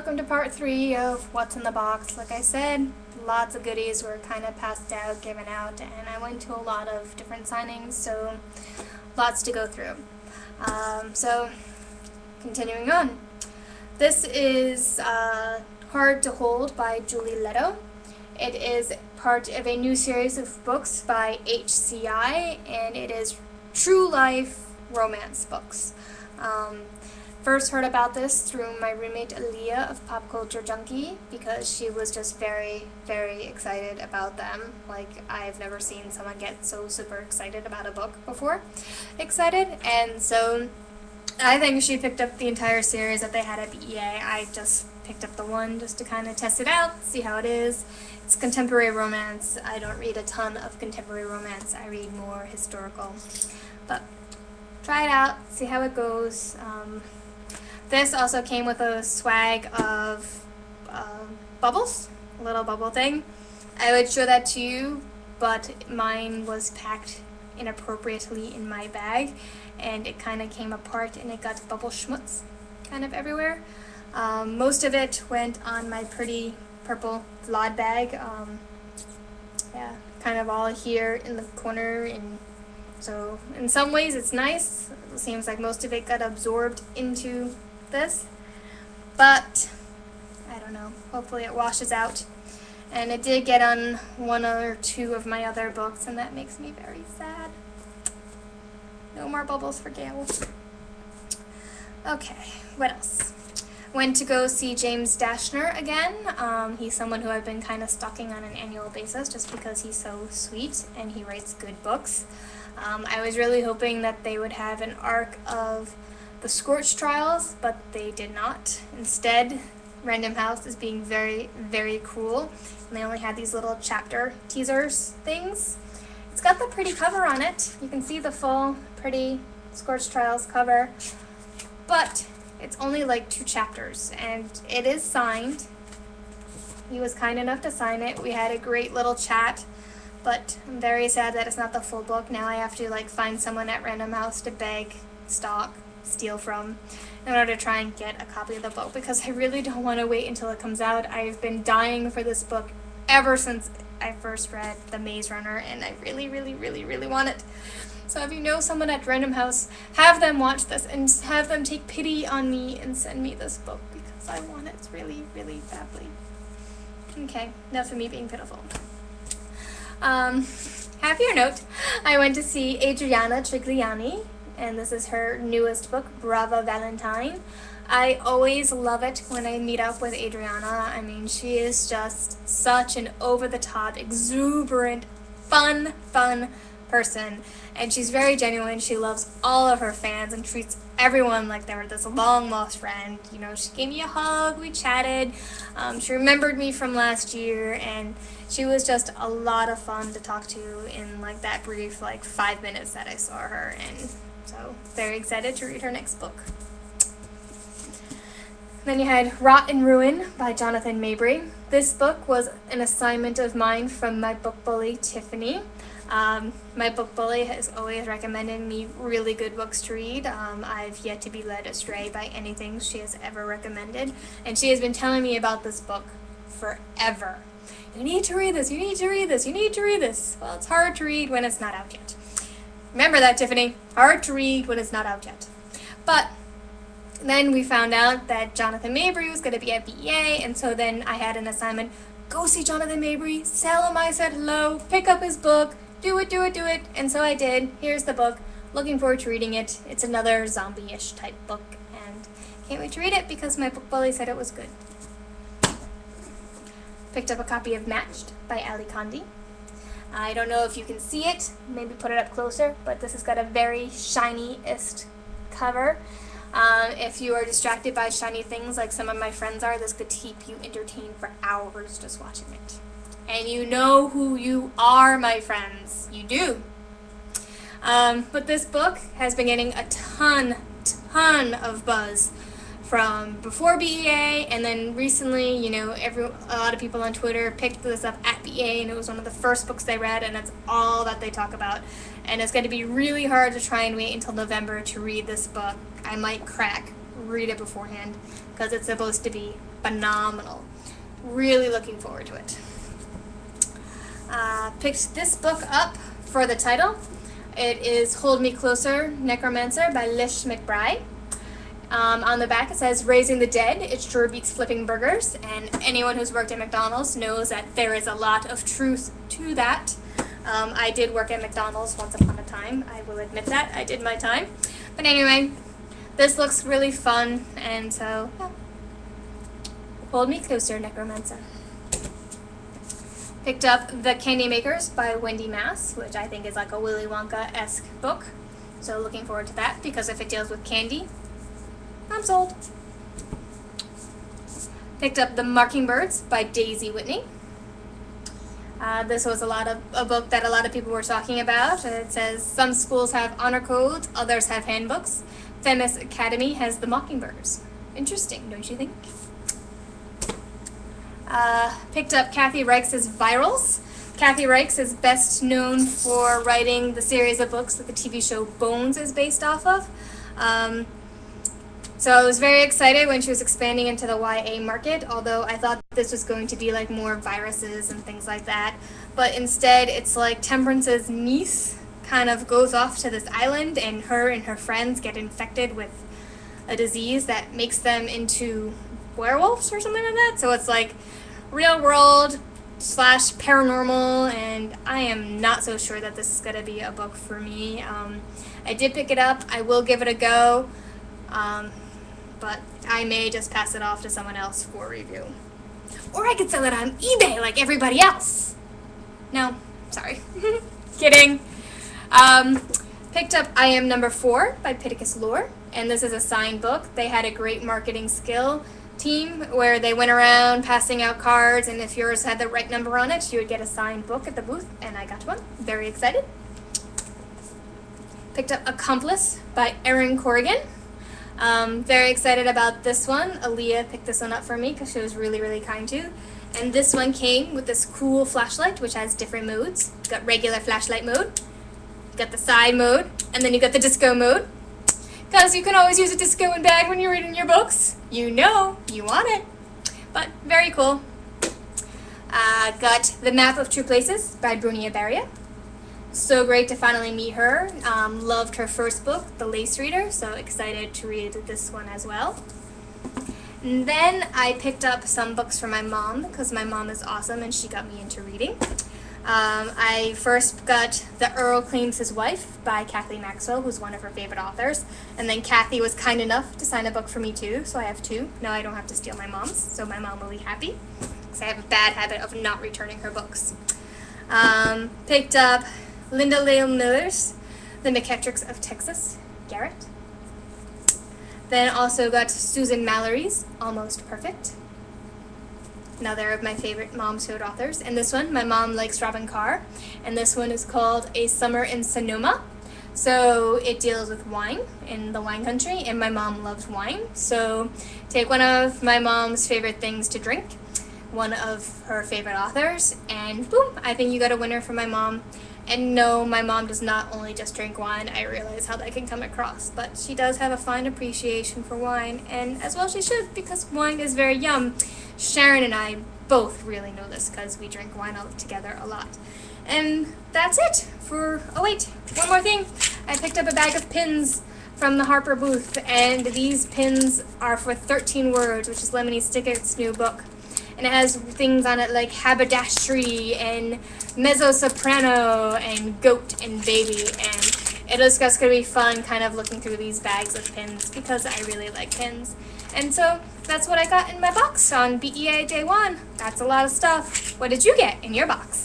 welcome to part 3 of What's in the Box. Like I said, lots of goodies were kind of passed out, given out, and I went to a lot of different signings, so lots to go through. So, continuing on. This is Hard to Hold by Julie Leto. It is part of a new series of books by HCI, and it is true life romance books. First heard about this through my roommate Aaliyah of Pop Culture Junkie, because she was just very, very excited about them. Like, I've never seen someone get so super excited about a book before. And so I think she picked up the entire series that they had at BEA. I just picked up the one just to kind of test it out, see how it is. It's contemporary romance. I don't read a ton of contemporary romance. I read more historical. But try it out, see how it goes. This also came with a swag of bubbles, a little bubble thing. I would show that to you, but mine was packed inappropriately in my bag, and it kind of came apart and it got bubble schmutz kind of everywhere. Most of it went on my pretty purple Vlad bag. Yeah, kind of all here in the corner, and so in some ways it's nice. It seems like most of it got absorbed into this, but I don't know, hopefully it washes out. And it did get on one or two of my other books, and that makes me very sad. No more bubbles for Gail. Okay, what else? Went to go see James Dashner again. He's someone who I've been kind of stalking on an annual basis just because he's so sweet and he writes good books. I was really hoping that they would have an arc of the Scorch trials, but they did not. Instead, Random House is being very, very cruel, and they only had these little chapter teasers things. It's got the pretty cover on it. You can see the full pretty Scorch trials cover, but it's only like 2 chapters, and it is signed. He was kind enough to sign it. We had a great little chat, but I'm very sad that it's not the full book. Now I have to like find someone at Random House to beg, stalk, steal from in order to try and get a copy of the book, because I really don't want to wait until it comes out. I've been dying for this book ever since I first read The Maze Runner, and I really, really, really, really want it. So if you know someone at Random House, have them watch this and have them take pity on me and send me this book, because I want it really, really badly. Okay, enough of me being pitiful. Happier note, I went to see Adriana Trigliani, and this is her newest book, Brava Valentine. I always love it when I meet up with Adriana. I mean, she is just such an over-the-top, exuberant, fun person, and she's very genuine. She loves all of her fans and treats everyone like they were this long-lost friend. You know, she gave me a hug, we chatted, she remembered me from last year, and she was just a lot of fun to talk to in like that brief like 5 minutes that I saw her, and so very excited to read her next book. Then you had Rot and Ruin by Jonathan Mabry. This book was an assignment of mine from my book bully, Tiffany. My book bully has always recommended me really good books to read. I've yet to be led astray by anything she has ever recommended, and she has been telling me about this book forever. You need to read this, you need to read this, you need to read this. Well, it's hard to read when it's not out yet. Remember that, Tiffany. Hard to read when it's not out yet. But then we found out that Jonathan Mabry was going to be at BEA, and so then I had an assignment. Go see Jonathan Mabry, tell him I said hello, pick up his book, do it. And so I did. Here's the book. Looking forward to reading it. It's another zombie-ish type book, and can't wait to read it because my book bully said it was good. Picked up a copy of Matched by Ali Condi. I don't know if you can see it, maybe put it up closer, but this has got a very shiny-ist cover. If you are distracted by shiny things like some of my friends are, this could keep you entertained for hours just watching it. And you know who you are, my friends. You do. But this book has been getting a ton of buzz from before BEA, and then recently, you know, a lot of people on Twitter picked this up at BEA, and it was one of the first books they read, and that's all that they talk about. And it's going to be really hard to try and wait until November to read this book. I might crack read it beforehand because it's supposed to be phenomenal. Really looking forward to it. Picked this book up for the title. It is Hold Me Closer, Necromancer by Lish McBride. On the back it says, raising the dead, it sure beats flipping burgers, and anyone who's worked at McDonald's knows that there is a lot of truth to that. I did work at McDonald's once upon a time, I will admit that, I did my time. But anyway, this looks really fun, and so, yeah. Hold Me Closer, Necromancer. Picked up The Candy Makers by Wendy Mass, which I think is like a Willy Wonka-esque book. So looking forward to that, because if it deals with candy, I'm sold. Picked up The Mockingbirds by Daisy Whitney. This was a book that a lot of people were talking about. It says, some schools have honor codes, others have handbooks. Femis Academy has The Mockingbirds. Interesting, don't you think? Picked up Kathy Reichs' Virals. Kathy Reichs is best known for writing the series of books that the TV show Bones is based off of. So I was very excited when she was expanding into the YA market, although I thought this was going to be like more viruses and things like that. But instead, it's like Temperance's niece kind of goes off to this island, and her friends get infected with a disease that makes them into werewolves or something like that. So it's like real world / paranormal, and I am not so sure that this is going to be a book for me. I did pick it up. I will give it a go. But I may just pass it off to someone else for review. Or I could sell it on eBay like everybody else. No, sorry. Kidding. Picked up I Am Number 4 by Pittacus Lore, and this is a signed book. They had a great marketing skill team where they went around passing out cards, and if yours had the right number on it, you would get a signed book at the booth, and I got one. Very excited. Picked up Accomplice by Erin Corrigan. Very excited about this one. Aaliyah picked this one up for me because she was really, really kind to. And this one came with this cool flashlight, which has different modes. You got regular flashlight mode, you got the side mode, and then you got the disco mode. Because you can always use a disco in bag when you're reading your books. You know, you want it. But very cool. Got The Map of True Places by Brunia Barria. So great to finally meet her. Loved her first book, The Lace Reader, so excited to read this one as well. And then I picked up some books for my mom, because my mom is awesome and she got me into reading. I first got The Earl Claims His Wife by Kathleen Maxwell, who's one of her favorite authors. And then Kathy was kind enough to sign a book for me too, so I have 2. Now I don't have to steal my mom's, so my mom will be happy, because I have a bad habit of not returning her books. Picked up Linda Lale Miller's The McKettricks of Texas, Garrett. Then also got Susan Mallory's Almost Perfect, another of my favorite mom's favorite authors. And this one, my mom likes Robin Carr, and this one is called A Summer in Sonoma. So it deals with wine in the wine country, and my mom loves wine. So take one of my mom's favorite things to drink, one of her favorite authors, and boom, I think you got a winner for my mom. And no, my mom does not only just drink wine. I realize how that can come across, but she does have a fine appreciation for wine, and as well she should, because wine is very yum. Sharon and I both really know this because we drink wine all together a lot. And that's it for, oh wait, one more thing. I picked up a bag of pins from the Harper booth, and these pins are for 13 Words, which is Lemony Snicket's new book. And it has things on it like haberdashery and mezzo-soprano and goat and baby, and it is just going to be fun kind of looking through these bags of pins because I really like pins. And so that's what I got in my box on BEA Day 1. That's a lot of stuff. What did you get in your box?